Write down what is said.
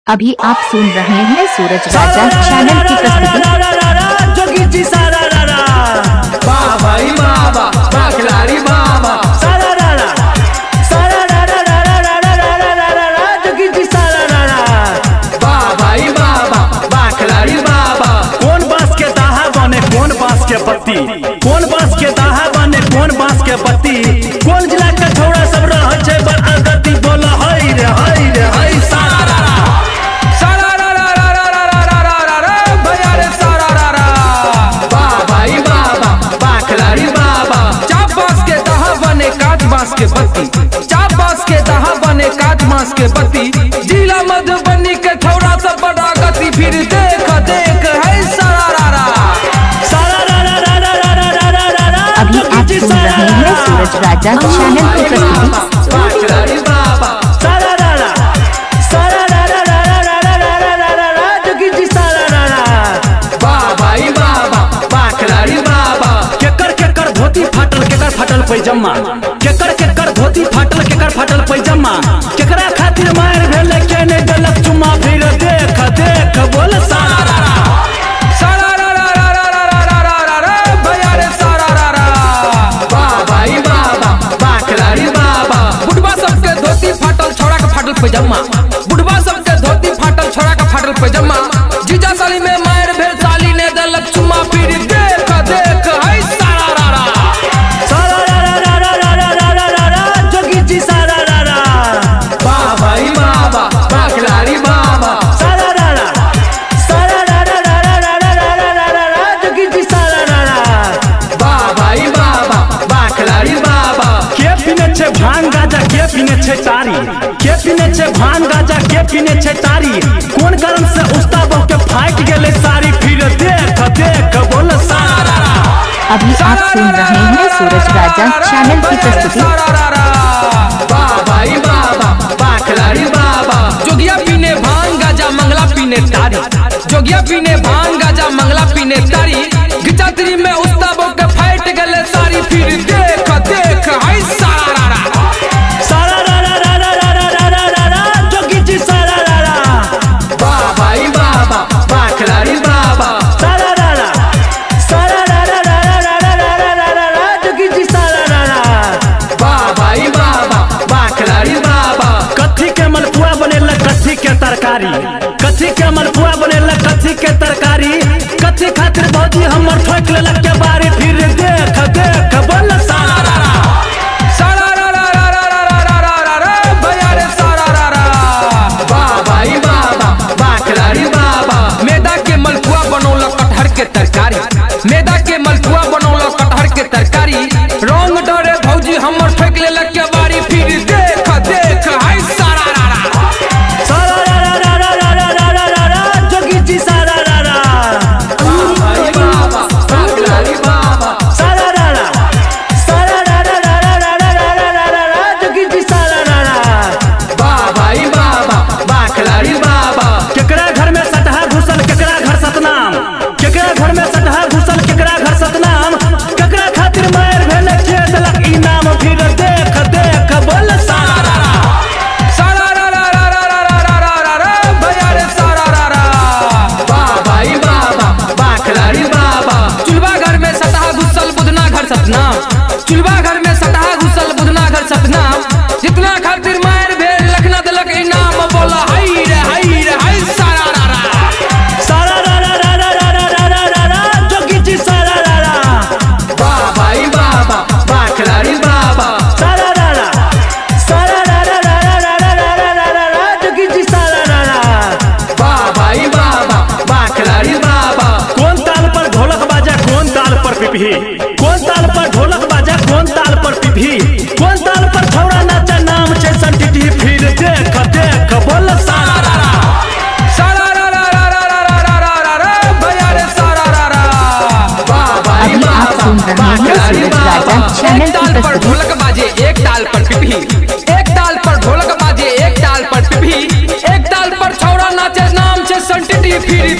अभी आप सुन रहे हैं सूरज राजा चैनल की प्रस्तुति। जोगी जी सारा रारा वाह भाई बाबा वाह खिलाड़ी बाबा सारा रारा सारा रारा रारा रारा रारा रारा रा जोगी जी सारा रारा वाह भाई बाबा वाह खिलाड़ी बाबा। कौन बांस के दाहा बने कौन बांस के पत्ती, कौन बांस के दाहा बने कौन बांस के पत्ती, कौन जिला का छोड़ा सब रह छे बड़ गति बोला हाय रे हाय रे हाय सारा रारा के पत्ती चाप बांस के दहा बने काट बांस के पत्ती। जिला मधुबनी के छोरा सब बड़ा गति फिर देख देख है सारा रारा सारा रारा रारा रारा रारा रारा। अभी आप सुन रहे हैं सूरज राजा चैनल की प्रस्तुति। बाबा सारा रारा सारा रारा रारा रारा रारा रारा रा जोगी जी सारा रारा वाह भाई बाबा वाह खिलाड़ी बाबा। केकर धोती फाटल केकर फाटल पैजामा, केकर धोती फाटल केकर फाटल पैजामा, केकरा खातिर मार भेले केने गलत चुमा फिर देख देख बोल सारा रारा सारा रारा रारा रारा रारा रा भैया रे सारा रारा वाह भाई बाबा वाह खिलाड़ी बाबा। बुढ़वा सबके धोती फाटल छोड़ा का फाटल पैजामा, बुढ़वा सबके धोती फाटल छोड़ा का फाटल पैजामा। जीजा साली में मार भेल साली ने गलत चुमा फिर देख देख है सारा रारा सारा रारा रारा रारा रारा रारा जोगी जी सारा रारा वाह भाई बाबा वाह खिलाड़ी बाबा सारा रारा सारा रारा रारा रारा रारा रारा रा जोगी जी सारा रारा वाह भाई बाबा वाह खिलाड़ी बाबा। के पीने छे भांग गाजा के पीने छे तारी, के पीने छे भांग गाजा के पीने छे तारी, कोन कारण से उस्ताद के फाइट गेले सारी फिर देख देख बोल सारा रारा। अभी आप सुन रहे हैं सूरज राजा चैनल की प्रस्तुति। वाह भाई बाबा वाह खिलाड़ी बाबा। जोगिया पीने भांग गाजा मंगला पीने तारी, जोगिया पीने भांग गाजा मंगला पीने तारी, गिचात्री में उस्तादों के फाइट गले सारी फिर देख देख है सारा रारा सारा रारा रारा रारा रारा रारा जोगी जी सारा रारा वाह भाई बाबा वाह खिलाड़ी बाबा सारा रारा सारा रारा रारा रारा रारा रारा रा जोगी जी सारा रारा वाह भाई बाबा वाह खिलाड़ी बाबा। कथी के मलपुआ बनेला कथी के तरकारी, कथी के मलपुआ बनेला कथी के तरकारी, कथी खातिर भौजी हमर ठोक लेलक के बारी फिर देख देख बोल सारा रारा सारा रारा रारा रारा रारा रारा भैया रे सारा रारा वाह भाई बाबा वाह खिलाड़ी बाबा। मैदा के मलपुआ बनौला कटहर के तरकारी, मैदा के मलपुआ बनौला कटहर के तरकारी, रंग डरे भौजी हमर ठोक लेलक के बारी फिर देख देख है सारा रारा सारा रारा रारा रारा रारा रारा जोगी जी सारा रारा वाह भाई बाबा वाह खिलाड़ी बाबा सारा रारा सारा रारा रारा रारा रारा रारा रा जोगी जी सारा रारा वाह भाई बाबा वाह खिलाड़ी बाबा। केकरा घर में सटहा घुसल केकरा घर सतनाम, केकरा घर में सटहा घुसल केकरा घर सतनाम, केकरा खातिर मार भेले के देलक इनाम फिर देख देख बोल सारा रारा सारा रारा रारा रारा रारा रारा भैया रे सारा रारा वाह भाई बाबा वाह खिलाड़ी बाबा। चुलवा घर में सटहा घुसल बुधना घर सतनाम, चुलवा घर में सटहा घुसल बुधना घर सतनाम, जितना खातिर मार भेल लखना देलक इनाम बोला हाय रे हाय सारा रारा सारा रारा रारा रारा रारा रारा जोगी जी सारा रारा वाह भाई बाबा वाह खिलाड़ी बाबा सारा रारा सारा रारा रारा रारा रारा रारा रा जोगी जी सारा रारा वाह भाई बाबा वाह खिलाड़ी बाबा। कौन ताल पर ढोलक बाजा कौन ताल पर पिपही, कौन ताल पर ढोलक बाजा कौन ताल पर पिपही, कौन ताल पर छौड़ा नाचा नाम छे संटिटी फिर देख देख बोल सारा रारा सारा रारा रारा रारा रारा रारा भैया रे सारा रारा वाह भाई अभी आप सुन रहे हैं सूरज राजा चैनल की प्रस्तुति। ढोलक बाजे एक ताल पर पिपही, एक ताल पर ढोलक बाजे एक ताल पर पिपही, एक ताल पर छौड़ा नाचे नाम छे संटिटी फिर